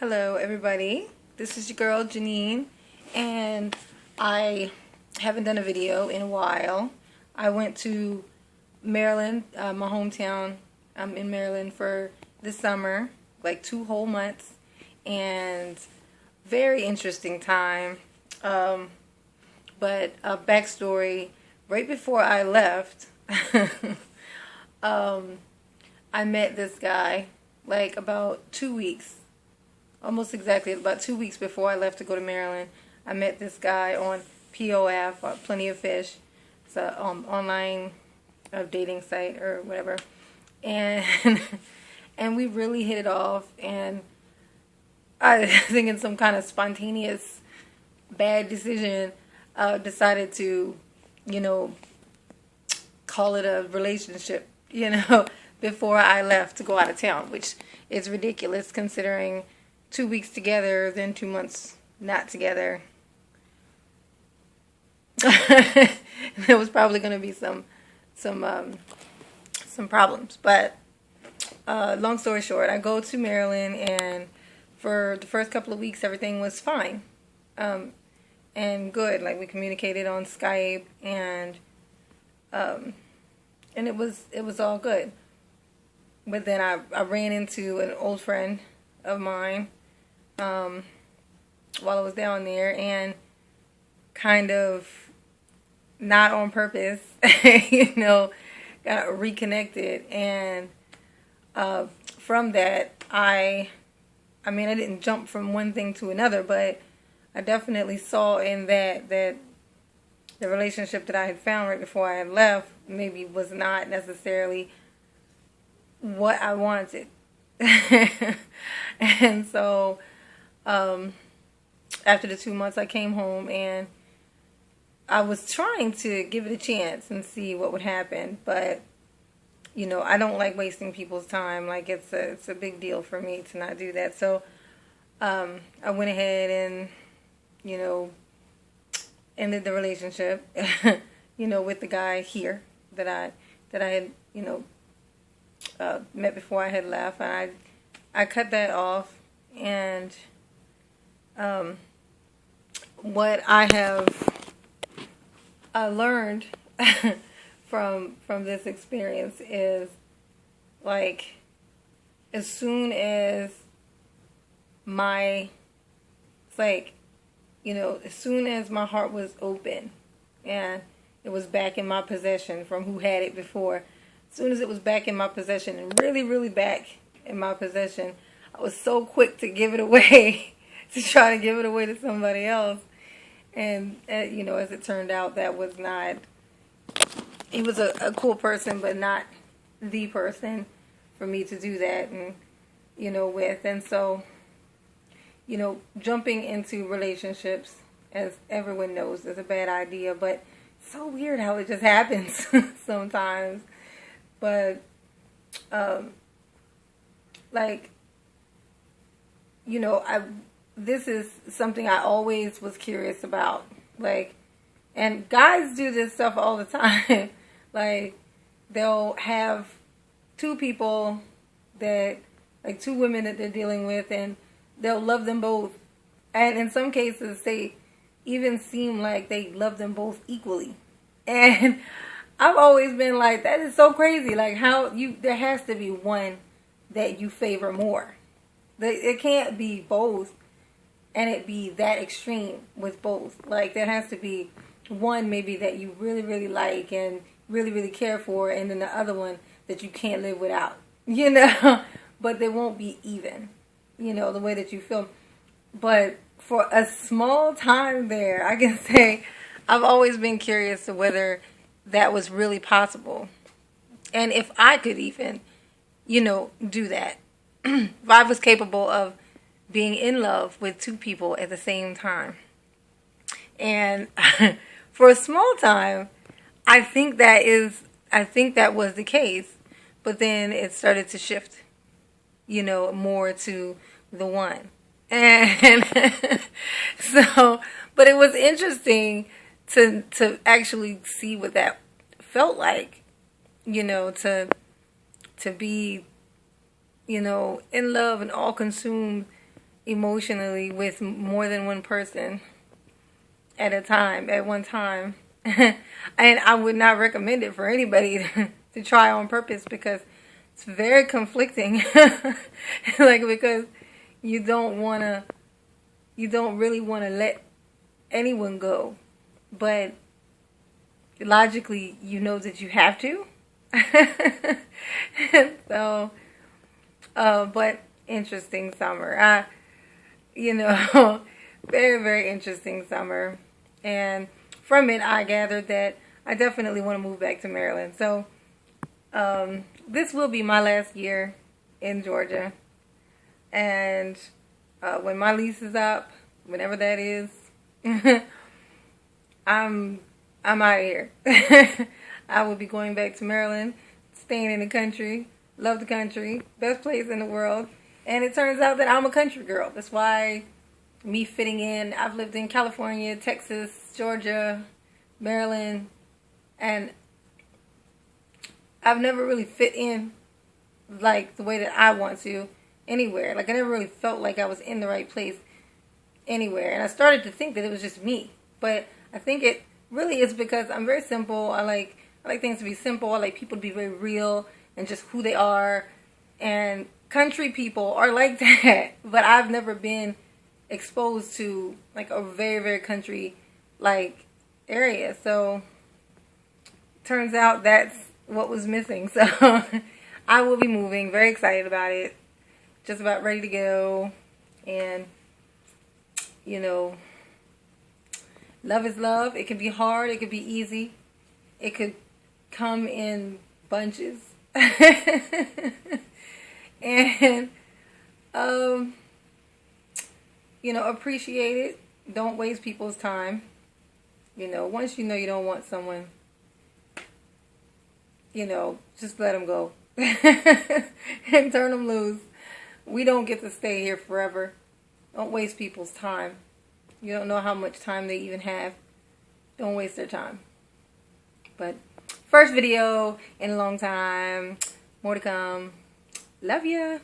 Hello, everybody. This is your girl Janine, and I haven't done a video in a while. I went to Maryland, my hometown. I'm in Maryland for this summer, like 2 whole months, and very interesting time. But a backstory: right before I left, I met this guy like about 2 weeks. Almost exactly about 2 weeks before I left to go to Maryland. I met this guy on POF, Plenty of Fish. It's a online dating site or whatever, and and we really hit it off. And I think in some kind of spontaneous bad decision, decided to, you know, call it a relationship, before I left to go out of town, which is ridiculous considering 2 weeks together, then 2 months not together. There was probably going to be some problems, but long story short, I go to Maryland, and for the first couple of weeks, everything was fine, and good. Like, we communicated on Skype, and it was all good. But then I ran into an old friend of mine while I was down there, and kind of not on purpose, got reconnected. And from that, I didn't jump from one thing to another, but I definitely saw in that the relationship that I had found right before I had left maybe was not necessarily what I wanted. And so after the 2 months, I came home, and I was trying to give it a chance and see what would happen. But I don't like wasting people's time. Like, it's a big deal for me to not do that. So I went ahead and ended the relationship with the guy here that I had met before I had left. And I cut that off. And what I have learned from this experience is, like, as soon as as soon as my heart was open and it was back in my possession from who had it before, as soon as it was back in my possession and really, really back in my possession, I was so quick to give it away, to try to give it away to somebody else. And, as it turned out, that was not, he was a cool person, but not the person for me to do that and, with. And so, jumping into relationships, as everyone knows, is a bad idea, but it's so weird how it just happens sometimes. But, this is something I always was curious about. Like, and guys do this stuff all the time. Like, they'll have two people two women that they're dealing with, and they'll love them both. And in some cases, they even seem like they love them both equally. And I've always been like, that is so crazy. Like, there has to be one that you favor more. It can't be both and it be that extreme with both. Like, there has to be one maybe that you really, really like and really, really care for, and then the other one that you can't live without. But they won't be even, the way that you feel. But for a small time there, I can say I've always been curious to whether that was really possible. And if I could even, do that. If I was capable of being in love with two people at the same time. And for a small time, I think that was the case. But then it started to shift, more to the one. And so, but it was interesting to actually see what that felt like, to be, in love and all consumed emotionally with more than one person at a time, at one time. And I would not recommend it for anybody to try on purpose, because it's very conflicting. Like, because you don't really want to let anyone go, but logically you know that you have to. So, but interesting summer. Very, very interesting summer. And from it, I gathered that I definitely want to move back to Maryland. So, this will be my last year in Georgia. And when my lease is up, whenever that is, I'm out of here. I will be going back to Maryland, staying in the country. Love the country, best place in the world. And it turns out that I'm a country girl. That's why me fitting in. I've lived in California, Texas, Georgia, Maryland, and I've never really fit in like the way that I want to anywhere. Like, I never really felt like I was in the right place anywhere. And I started to think that it was just me. But I think it really is because I'm very simple. I like things to be simple. I like people to be very real and just who they are. And country people are like that. But I've never been exposed to like a very, very country like area. So turns out that's what was missing. So I will be moving. Very excited about it. Just about ready to go. And love is love. It can be hard. It could be easy. It could come in bunches. And, appreciate it. Don't waste people's time. Once you don't want someone, just let them go. And turn them loose. We don't get to stay here forever. Don't waste people's time. You don't know how much time they even have. Don't waste their time. But first video in a long time. More to come. Love ya.